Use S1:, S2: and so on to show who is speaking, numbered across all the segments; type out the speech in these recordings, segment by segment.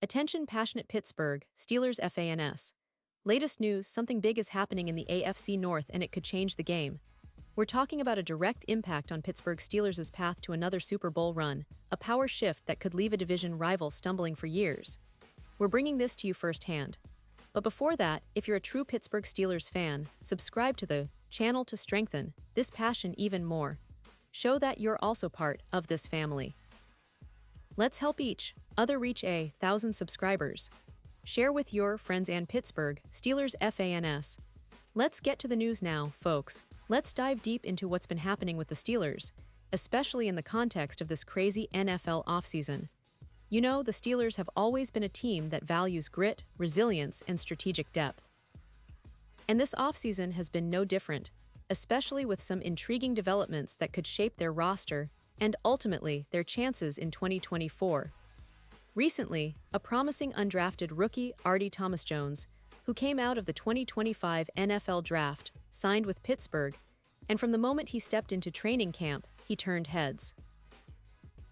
S1: Attention passionate Pittsburgh Steelers fans. Latest news, something big is happening in the AFC North and it could change the game. We're talking about a direct impact on Pittsburgh Steelers' path to another Super Bowl run, a power shift that could leave a division rival stumbling for years. We're bringing this to you firsthand. But before that, if you're a true Pittsburgh Steelers fan, subscribe to the channel to strengthen this passion even more. Show that you're also part of this family. Let's help each other reach 1,000 subscribers. Share with your friends and Pittsburgh Steelers fans. Let's get to the news now, folks. Let's dive deep into what's been happening with the Steelers, especially in the context of this crazy NFL offseason. You know, the Steelers have always been a team that values grit, resilience, and strategic depth. And this offseason has been no different, especially with some intriguing developments that could shape their roster and ultimately their chances in 2024. Recently, a promising undrafted rookie, Thomas Jones, who came out of the 2025 NFL Draft, signed with Pittsburgh, and from the moment he stepped into training camp, he turned heads.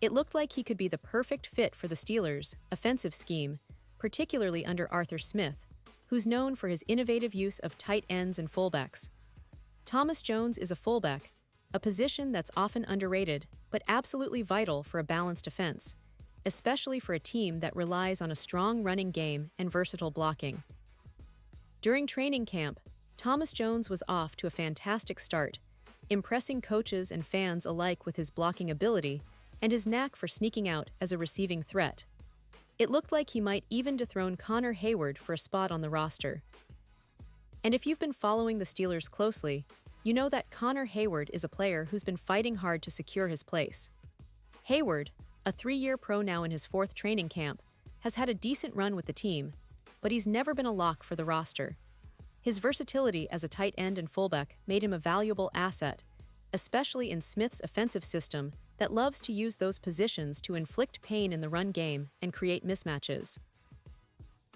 S1: It looked like he could be the perfect fit for the Steelers' offensive scheme, particularly under Arthur Smith, who's known for his innovative use of tight ends and fullbacks. Thomas Jones is a fullback, a position that's often underrated, but absolutely vital for a balanced offense, especially for a team that relies on a strong running game and versatile blocking. During training camp, Thomas Jones was off to a fantastic start, impressing coaches and fans alike with his blocking ability and his knack for sneaking out as a receiving threat. It looked like he might even dethrone Hayward for a spot on the roster. And if you've been following the Steelers closely, you know that Hayward is a player who's been fighting hard to secure his place. Hayward, a 3-year pro now in his 4th training camp, has had a decent run with the team, but he's never been a lock for the roster. His versatility as a tight end and fullback made him a valuable asset, especially in Smith's offensive system that loves to use those positions to inflict pain in the run game and create mismatches.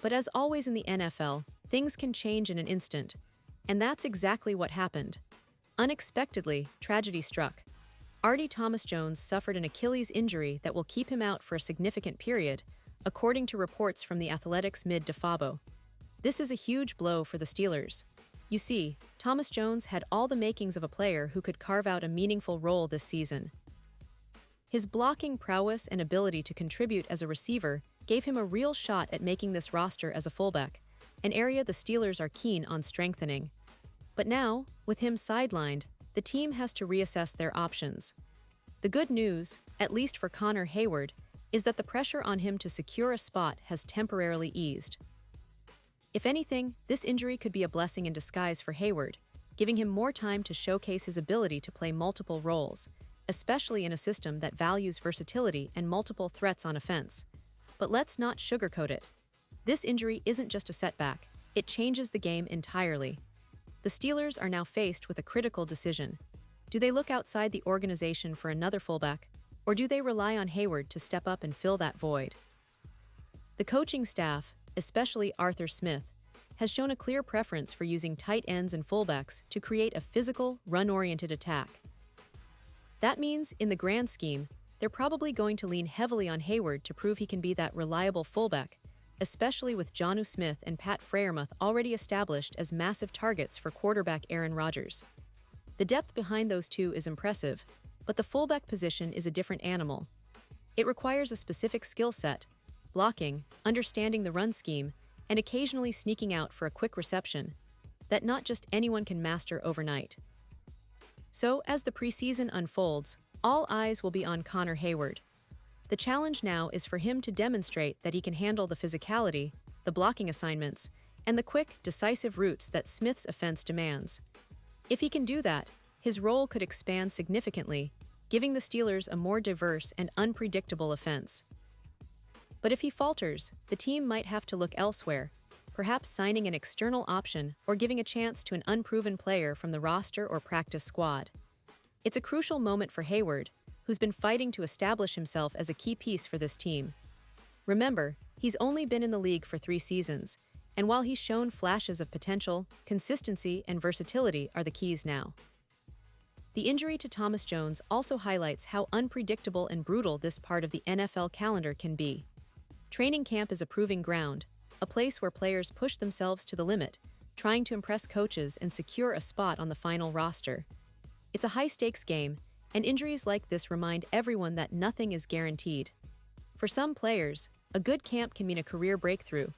S1: But as always in the NFL, things can change in an instant, and that's exactly what happened. Unexpectedly, tragedy struck. Thomas Jones suffered an Achilles injury that will keep him out for a significant period, according to reports from The Athletic's mid-Fabo. This is a huge blow for the Steelers. You see, Thomas Jones had all the makings of a player who could carve out a meaningful role this season. His blocking prowess and ability to contribute as a receiver gave him a real shot at making this roster as a fullback, an area the Steelers are keen on strengthening. But now, with him sidelined, the team has to reassess their options. The good news, at least for Hayward, is that the pressure on him to secure a spot has temporarily eased. If anything, this injury could be a blessing in disguise for Hayward, giving him more time to showcase his ability to play multiple roles, especially in a system that values versatility and multiple threats on offense. But let's not sugarcoat it. This injury isn't just a setback, it changes the game entirely. The Steelers are now faced with a critical decision. Do they look outside the organization for another fullback, or do they rely on Hayward to step up and fill that void? The coaching staff, especially Arthur Smith, has shown a clear preference for using tight ends and fullbacks to create a physical, run-oriented attack. That means, in the grand scheme, they're probably going to lean heavily on Hayward to prove he can be that reliable fullback, especially with Jonnu Smith and Pat Freiermuth already established as massive targets for quarterback Aaron Rodgers. The depth behind those two is impressive, but the fullback position is a different animal. It requires a specific skill set, blocking, understanding the run scheme, and occasionally sneaking out for a quick reception, that not just anyone can master overnight. So, as the preseason unfolds, all eyes will be on Hayward. The challenge now is for him to demonstrate that he can handle the physicality, the blocking assignments, and the quick, decisive routes that Smith's offense demands. If he can do that, his role could expand significantly, giving the Steelers a more diverse and unpredictable offense. But if he falters, the team might have to look elsewhere, perhaps signing an external option or giving a chance to an unproven player from the roster or practice squad. It's a crucial moment for Hayward, who's been fighting to establish himself as a key piece for this team. Remember, he's only been in the league for 3 seasons, and while he's shown flashes of potential, consistency and versatility are the keys now. The injury to Thomas Jones also highlights how unpredictable and brutal this part of the NFL calendar can be. Training camp is a proving ground, a place where players push themselves to the limit, trying to impress coaches and secure a spot on the final roster. It's a high-stakes game, and injuries like this remind everyone that nothing is guaranteed. For some players, a good camp can mean a career breakthrough,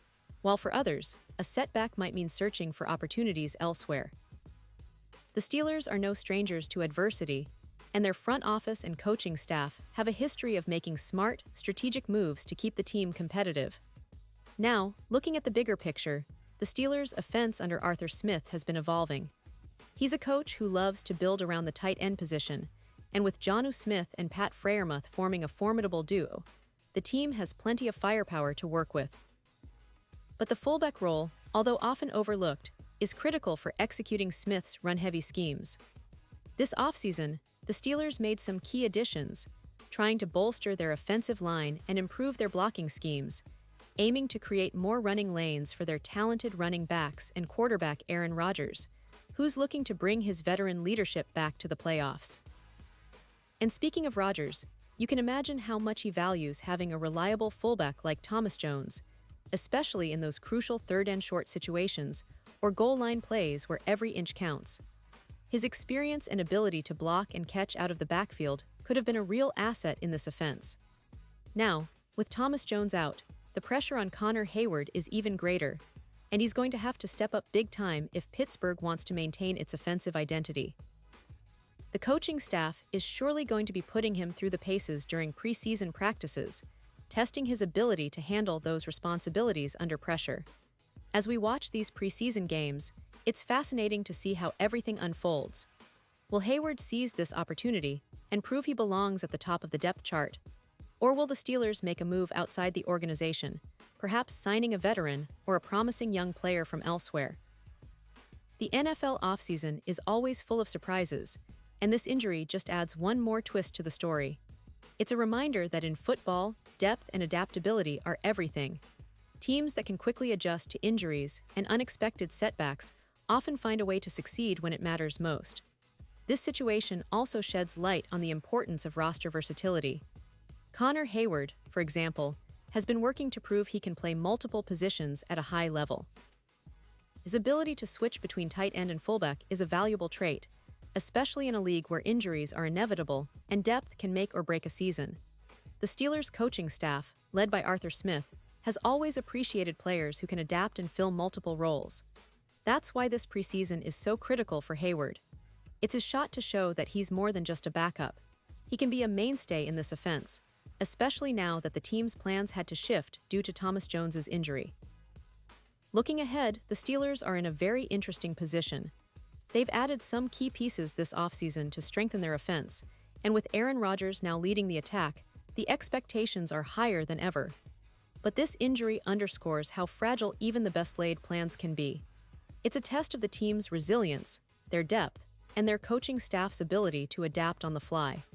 S1: while for others, a setback might mean searching for opportunities elsewhere. The Steelers are no strangers to adversity, and their front office and coaching staff have a history of making smart, strategic moves to keep the team competitive. Now, looking at the bigger picture, the Steelers' offense under Arthur Smith has been evolving. He's a coach who loves to build around the tight end position, and with Jonnu Smith and Pat Freiermuth forming a formidable duo, the team has plenty of firepower to work with. But the fullback role, although often overlooked, is critical for executing Smith's run-heavy schemes. This offseason, the Steelers made some key additions, trying to bolster their offensive line and improve their blocking schemes, aiming to create more running lanes for their talented running backs and quarterback Aaron Rodgers, who's looking to bring his veteran leadership back to the playoffs. And speaking of Rodgers, you can imagine how much he values having a reliable fullback like Thomas Jones, especially in those crucial third-and-short situations or goal-line plays where every inch counts. His experience and ability to block and catch out of the backfield could have been a real asset in this offense. Now, with Thomas Jones out, the pressure on Connor Hayward is even greater, and he's going to have to step up big time if Pittsburgh wants to maintain its offensive identity. The coaching staff is surely going to be putting him through the paces during preseason practices, testing his ability to handle those responsibilities under pressure. As we watch these preseason games, it's fascinating to see how everything unfolds. Will Hayward seize this opportunity and prove he belongs at the top of the depth chart? Or will the Steelers make a move outside the organization, perhaps signing a veteran or a promising young player from elsewhere? The NFL offseason is always full of surprises, and this injury just adds one more twist to the story. It's a reminder that in football, depth and adaptability are everything. Teams that can quickly adjust to injuries and unexpected setbacks often find a way to succeed when it matters most. This situation also sheds light on the importance of roster versatility. Connor Hayward, for example, has been working to prove he can play multiple positions at a high level. His ability to switch between tight end and fullback is a valuable trait, especially in a league where injuries are inevitable and depth can make or break a season. The Steelers' coaching staff, led by Arthur Smith, has always appreciated players who can adapt and fill multiple roles. That's why this preseason is so critical for Hayward. It's his shot to show that he's more than just a backup. He can be a mainstay in this offense, especially now that the team's plans had to shift due to Thomas Jones's injury. Looking ahead, the Steelers are in a very interesting position. They've added some key pieces this offseason to strengthen their offense, and with Aaron Rodgers now leading the attack, the expectations are higher than ever. But this injury underscores how fragile even the best-laid plans can be. It's a test of the team's resilience, their depth, and their coaching staff's ability to adapt on the fly.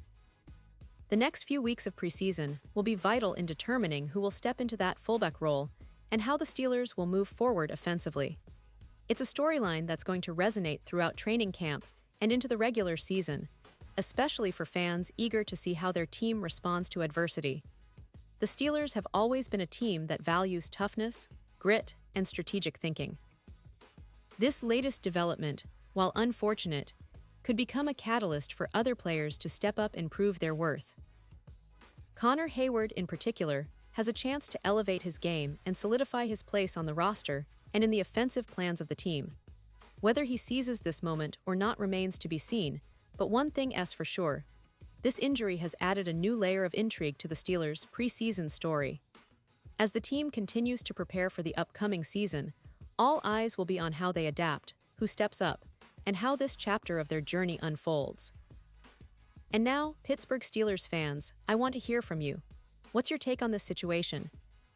S1: The next few weeks of preseason will be vital in determining who will step into that fullback role and how the Steelers will move forward offensively. It's a storyline that's going to resonate throughout training camp and into the regular season, especially for fans eager to see how their team responds to adversity. The Steelers have always been a team that values toughness, grit, and strategic thinking. This latest development, while unfortunate, could become a catalyst for other players to step up and prove their worth. Connor Hayward, in particular, has a chance to elevate his game and solidify his place on the roster and in the offensive plans of the team. Whether he seizes this moment or not remains to be seen, but one thing is for sure: this injury has added a new layer of intrigue to the Steelers' preseason story. As the team continues to prepare for the upcoming season, all eyes will be on how they adapt, who steps up, and how this chapter of their journey unfolds. And now, Pittsburgh Steelers fans, I want to hear from you. What's your take on this situation?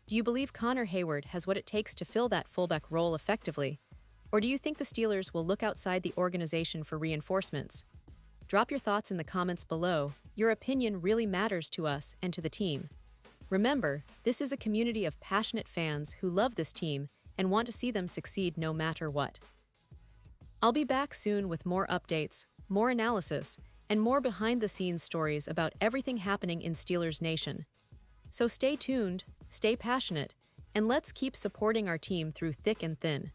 S1: Do you believe Connor Hayward has what it takes to fill that fullback role effectively? Or do you think the Steelers will look outside the organization for reinforcements? Drop your thoughts in the comments below. Your opinion really matters to us and to the team. Remember, this is a community of passionate fans who love this team and want to see them succeed no matter what. I'll be back soon with more updates, more analysis, and more behind-the-scenes stories about everything happening in Steelers Nation. So stay tuned. stay passionate, and let's keep supporting our team through thick and thin.